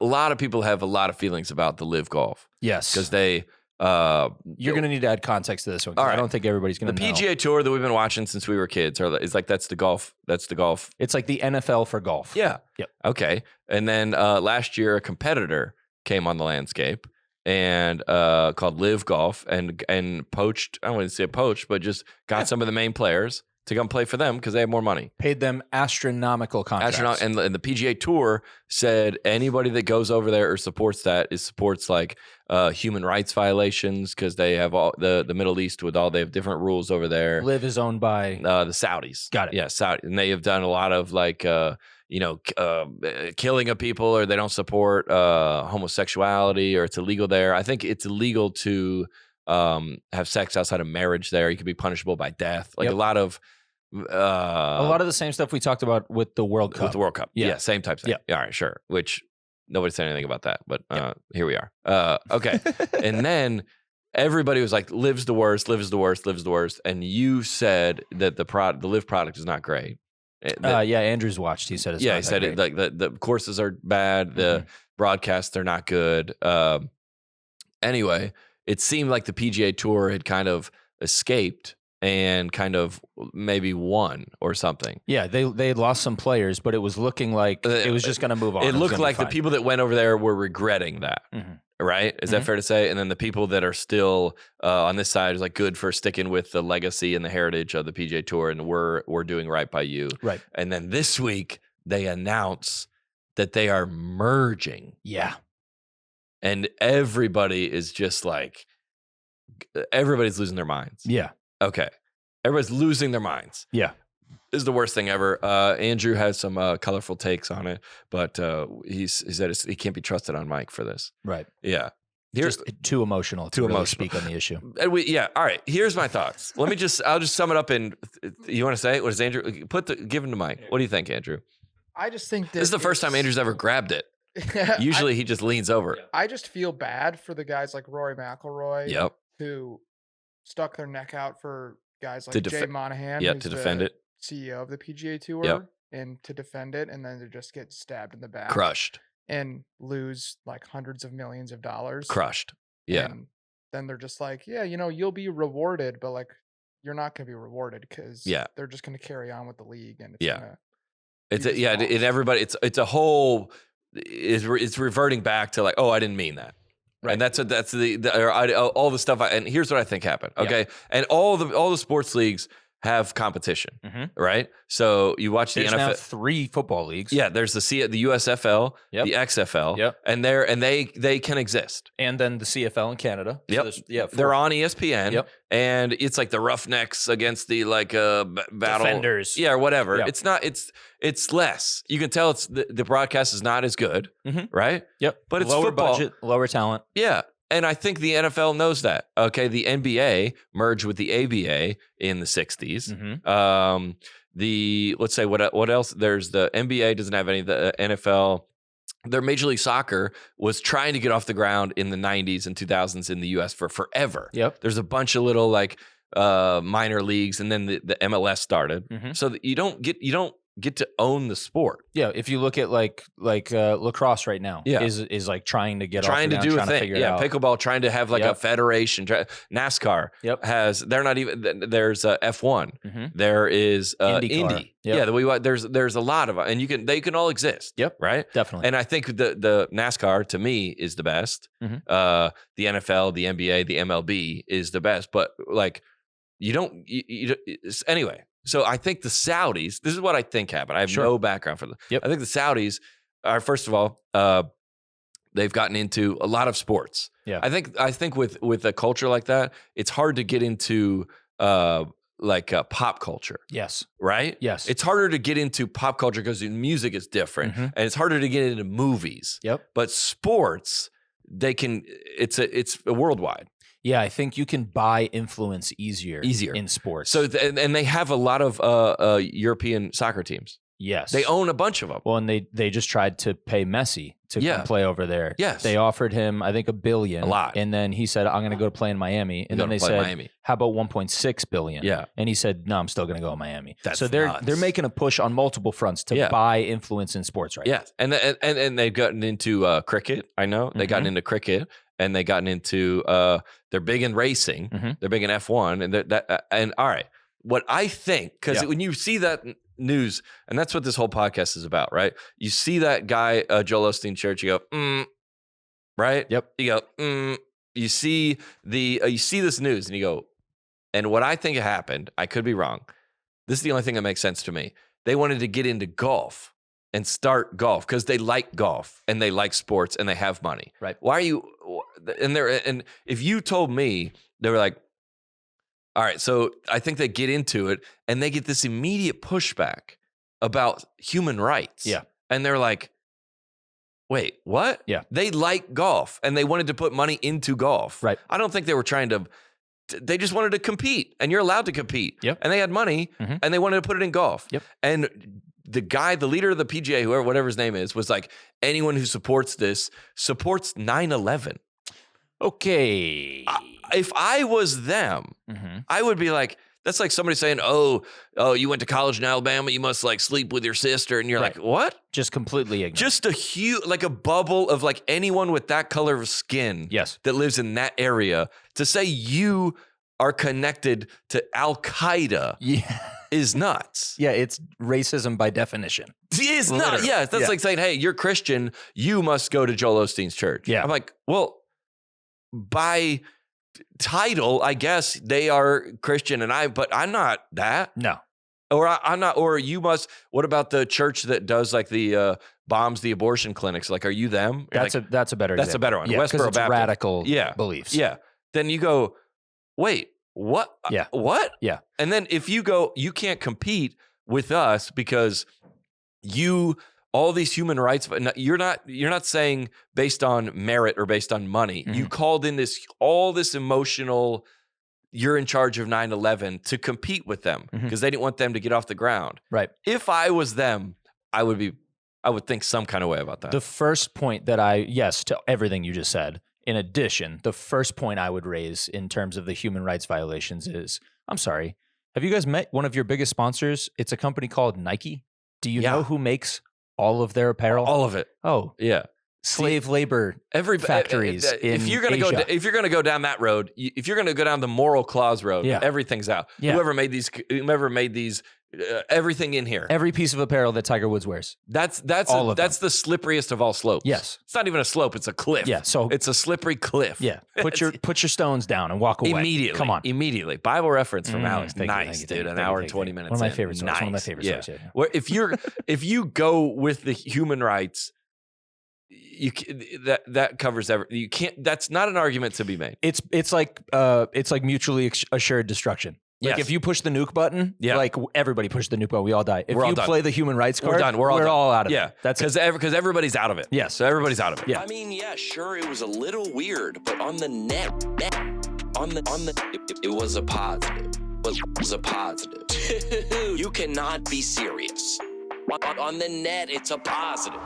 a lot of people have a lot of feelings about the LIV Golf. Yes. Because they... You're going to need to add context to this one. I don't think everybody's going to know. The PGA Tour that we've been watching since we were kids is like, that's the golf. It's like the NFL for golf. Yeah. Yep. Okay. And then last year, a competitor came on the landscape and called LIV Golf and poached, I wouldn't say poached, but just got some of the main players to come play for them because they have more money. Paid them astronomical contracts. And the PGA Tour said anybody that goes over there or supports that supports like human rights violations because they have all the Middle East they have different rules over there. LIV is owned by the Saudis. Got it. Yeah, Saudi, and they have done a lot of like killing of people, or they don't support homosexuality, or it's illegal there. I think it's illegal to have sex outside of marriage there. You could be punishable by death. Like a lot of the same stuff we talked about with the World Cup. With the World Cup. Yeah, same type thing. Yeah. All right, sure. Which nobody said anything about that, but here we are. Okay. And then everybody was like, LIV's the worst, LIV's the worst, LIV's the worst. And you said that the LIV product is not great. Andrew's watched. He said it's not he said great. It like the courses are bad, the broadcasts are not good. Anyway, it seemed like the PGA Tour had kind of escaped and kind of maybe won or something. Yeah, they had lost some players, but it was looking like it was just going to move on. It looked like the people that went over there were regretting that. Right? Is that fair to say? And then the people that are still on this side is like good for sticking with the legacy and the heritage of the PGA Tour, and we're doing right by you. Right. And then this week they announce that they are merging. Yeah. And everybody is just like, everybody's losing their minds. Yeah. Okay. Everybody's losing their minds. Yeah. This is the worst thing ever. Andrew has some colorful takes on it, but he said he can't be trusted on mic for this. Right. Yeah. Just too emotional to really speak on the issue. And all right. Here's my thoughts. I'll just sum it up in, you want to say it? What is Andrew? Give him to Mike. What do you think, Andrew? I just think that this is the first time Andrew's ever grabbed it. Usually he just leans over. I just feel bad for the guys like Rory McIlroy. Who stuck their neck out for guys like Jay Monahan. Yeah, to defend it. CEO of the PGA Tour, and to defend it, and then to just get stabbed in the back, crushed, and lose like hundreds of millions of dollars, crushed. Yeah. And then they're just like, yeah, you'll be rewarded, but like you're not going to be rewarded because they're just going to carry on with the league, and it's it's a whole. It's reverting back to like, oh, I didn't mean that. Right. And that's all the stuff. And here's what I think happened. Okay. And all the sports leagues have competition, right? So you watch the NFL. There's now 3 football leagues. Yeah, there's the USFL, the XFL, and they can exist. And then the CFL in Canada. Yep. So they're on ESPN. Yep. And it's like the Roughnecks against the battle defenders. Yeah, or whatever. Yep. It's not. It's less. You can tell it's the broadcast is not as good, right? Yep. But it's lower football. Budget, lower talent. Yeah. And I think the NFL knows that. Okay, the NBA merged with the ABA in the 60s. Let's say what else? There's the NBA doesn't have any. The NFL, their Major League Soccer was trying to get off the ground in the 90s and 2000s in the US for forever. Yep. There's a bunch of little like minor leagues, and then the MLS started. So that you don't get to own the sport. Yeah, if you look at like lacrosse right now, is like trying to get off the ground, do a trying thing. To figure it out. Pickleball trying to have like a federation. NASCAR has. They're not even. There's F1. There is Indy. Yeah, there's a lot of them, and they can all exist. Yep, right, definitely. And I think the NASCAR to me is the best. The NFL, the NBA, the MLB is the best. But like anyway. So I think the Saudis, this is what I think happened. I have no background for them. I think the Saudis are, first of all, they've gotten into a lot of sports. Yeah. I think with a culture like that, it's hard to get into pop culture. Yes. Right? Yes. It's harder to get into pop culture because music is different, and it's harder to get into movies. Yep. But sports, it's worldwide. Yeah, I think you can buy influence easier in sports. So and they have a lot of European soccer teams. Yes. They own a bunch of them. Well, and they just tried to pay Messi to come play over there. Yes. They offered him, I think, $1 billion. A lot. And then he said, I'm going to go to play in Miami. And then they said, how about $1.6 billion? Yeah. And he said, no, I'm still going to go to Miami. That's so they're nuts. making a push on multiple fronts to buy influence in sports right now. And they've gotten into cricket. I know they've gotten into cricket, and they've gotten into they're big in racing. They're big in F1, and all right. What I think, because when you see that news, and that's what this whole podcast is about, right? You see that guy, Joel Osteen Church, you go, right? Yep. You go, You see you see this news, and you go, and what I think happened, I could be wrong. This is the only thing that makes sense to me. They wanted to get into golf and start golf because they like golf and they like sports and they have money. Right. Why are you? And if you told me, they were like, all right, so I think they get into it and they get this immediate pushback about human rights. Yeah. And they're like, wait, what? Yeah. They like golf and they wanted to put money into golf. Right. I don't think they were trying to, they just wanted to compete, and you're allowed to compete. Yep. And they had money and they wanted to put it in golf. Yep. And the guy, the leader of the PGA, whatever his name is, was like, anyone who supports this supports 9/11. Okay. If I was them, I would be like, that's like somebody saying, oh, you went to college in Alabama, you must like sleep with your sister. And you're like, what? Just completely ignorant. Just a huge, like a bubble of like anyone with that color of skin that lives in that area to say you are connected to Al-Qaeda is nuts. Yeah, it's racism by definition. It's not. Yeah, that's like saying, hey, you're Christian, you must go to Joel Osteen's church. Yeah. I'm like, well, by title, I guess they are Christian, but I'm not that. No. Or I'm not. Or you must. What about the church that does like the bombs the abortion clinics? Like, are you them? That's a better. That's example. a better one. Yeah, Westboro it's Baptist. radical beliefs. Yeah. Then you go, wait, what? Yeah. What? Yeah. And then if you go, you can't compete with us because all these human rights, you're not saying based on merit or based on money. You called in all this emotional, you're in charge of 9/11 to compete with them because they didn't want them to get off the ground. Right. If I was them, I would think some kind of way about that. The first point that to everything you just said, in addition, the first point I would raise in terms of the human rights violations is, I'm sorry, have you guys met one of your biggest sponsors? It's a company called Nike. Do you know who makes all of their apparel? All of it. Oh, yeah. Slave labor factories in Asia. If you're gonna go down that road, if you're gonna go down the moral clause road, everything's out. Yeah. Whoever made these, everything in here. Every piece of apparel that Tiger Woods wears. That's the slipperiest of all slopes. Yes. It's not even a slope; it's a cliff. Yeah. So it's a slippery cliff. Yeah. Put your stones down and walk away immediately. Come on, immediately. Bible reference from Alex. Nice, dude. An hour and 20 minutes. One of my favorite nice. One of my favorite stories. Yeah. Where if you go with the human rights, that covers everything. You can't. That's not an argument to be made. It's like mutually assured destruction. Like if you push the nuke button, like everybody pushed the nuke button, we all die. If you play the human rights card, we're done. We're all out of it. Yeah, that's because everybody's out of it. Yeah, so everybody's out of it. Yeah. I mean, yeah, sure, it was a little weird, but on the net, it was a positive. It was a positive. You cannot be serious. On the net, it's a positive.